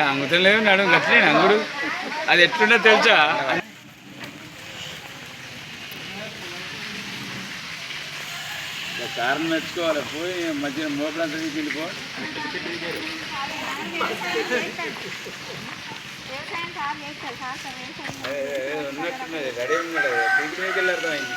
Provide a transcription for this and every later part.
అంగుతం లేదు నడుము గట్లే అంగుడు అది ఎట్లుండో తెలుసా. కారణం మెచ్చుకోవాలి పోయి మధ్య మోపలంతా తీసుకెళ్ళిపో. ఉన్నట్టున్నది రెడీ ఉన్నాడు ఇంటి మీదకి వెళ్ళి అర్థమైంది.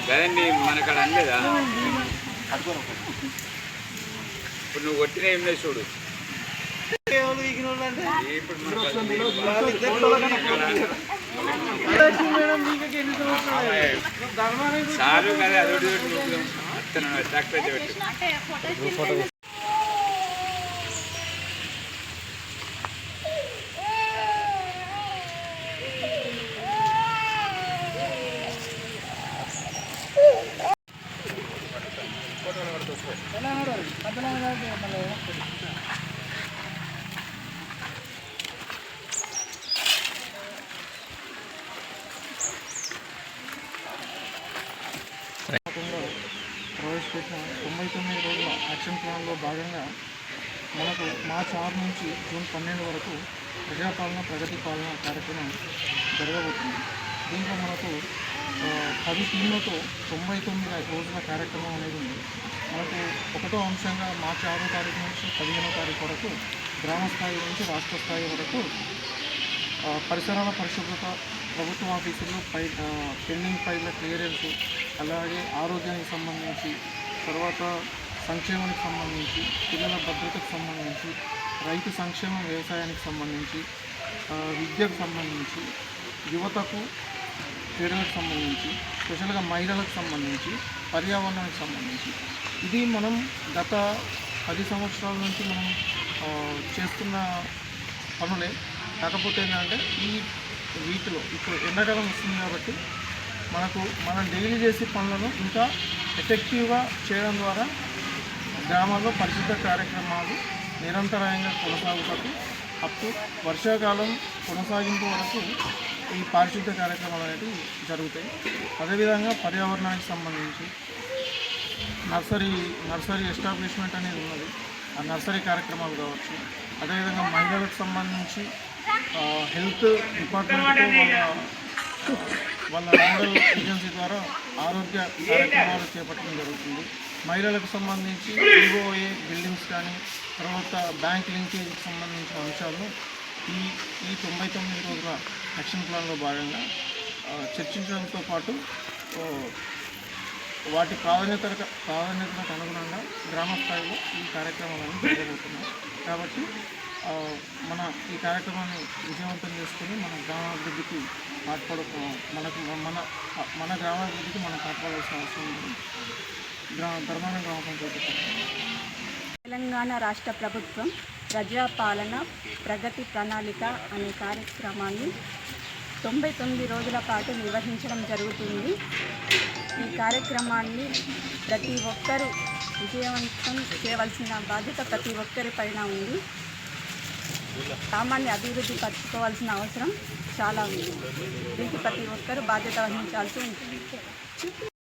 కదండి మనకాడ అనలేదా ఇప్పుడు నువ్వు కొట్టిన ఏం లేదు చూడు. చాలు కదా అదొకటి ట్రాక్టర్ పెట్టు. ప్రవేశపెట్టిన 99 రోజుల యాక్షన్ ప్లాన్లో భాగంగా మనకు మార్చి 6 నుంచి జూన్ 12 వరకు ప్రజాపాలన ప్రగతి పాలన కార్యక్రమం జరగబోతుంది. దీంట్లో మనకు 10 టీంలతో 99 రోజుల కార్యక్రమం అనేది ఉంది. మనకు ఒకటో అంశంగా మార్చి 6వ తారీఖు నుంచి 15వ తారీఖు వరకు గ్రామ స్థాయి నుంచి రాష్ట్ర స్థాయి వరకు పరిసరాల పరిశుభ్రత, ప్రభుత్వ ఆఫీసుల్లో పెండింగ్ ఫైళ్ళ క్లియరెన్స్, అలాగే ఆరోగ్యానికి సంబంధించి, తర్వాత సంక్షేమానికి సంబంధించి, పిల్లల భద్రతకు సంబంధించి, రైతు సంక్షేమం వ్యవసాయానికి సంబంధించి, విద్యకు సంబంధించి, యువతకు క్రీడలకు సంబంధించి, స్పెషల్గా మహిళలకు సంబంధించి, పర్యావరణానికి సంబంధించి ఇది మనం గత 10 సంవత్సరాల నుంచి మనం చేస్తున్న పనులే. కాకపోతే ఏంటంటే వీటిలో ఇప్పుడు ఎండాకాలం వస్తుంది కాబట్టి మనం డైలీ చేసే పనులను ఇంకా ఎఫెక్టివ్గా చేయడం ద్వారా గ్రామాల్లో పరిశుద్ధ కార్యక్రమాలు నిరంతరాయంగా కొనసాగుతాయి. అప్పుడు వర్షాకాలం కొనసాగింపు వరకు ఈ పారిశుద్ధ కార్యక్రమాలు అనేవి జరుగుతాయి. అదేవిధంగా పర్యావరణానికి సంబంధించి నర్సరీ ఎస్టాబ్లిష్మెంట్ అనేది ఉన్నది. ఆ నర్సరీ కార్యక్రమాలు కావచ్చు. అదేవిధంగా మహిళలకు సంబంధించి హెల్త్ డిపార్ట్మెంట్తో వాళ్ళ రూరల్ ఏజెన్సీ ద్వారా ఆరోగ్య కార్యక్రమాలు చేపట్టడం జరుగుతుంది. మహిళలకు సంబంధించి ఈఓఏ బిల్డింగ్స్ కానీ, తర్వాత బ్యాంక్ లింకేజ్కి సంబంధించిన అంశాలను ఈ 99 రోజుల యాక్షన్ ప్లాన్లో భాగంగా చర్చించడంతో పాటు వాటి ప్రాధాన్యతలకు అనుగుణంగా గ్రామ స్థాయిలో ఈ కార్యక్రమాలను జరగబోతున్నాయి. కాబట్టి మన ఈ కార్యక్రమాన్ని విజయవంతం చేసుకుని మన గ్రామాభివృద్ధికి మన గ్రామాభివృద్ధికి మనం పాటుపడాల్సిన అవసరం ఉంది. ధర్మాన గ్రామ పంచాయతీ తెలంగాణ రాష్ట్ర ప్రభుత్వం ప్రజాపాలన ప్రగతి ప్రణాళిక అనే కార్యక్రమాన్ని 99 రోజుల పాటు నిర్వహించడం జరుగుతుంది. ఈ కార్యక్రమాన్ని ప్రతి ఒక్కరూ విజయవంతం చేయవలసిన బాధ్యత ప్రతి ఒక్కరి పైన ఉంది. గ్రామాన్ని అభివృద్ధి పరచుకోవాల్సిన అవసరం చాలా ఉంది. దీనికి ప్రతి ఒక్కరూ బాధ్యత వహించాల్సి ఉంటుంది.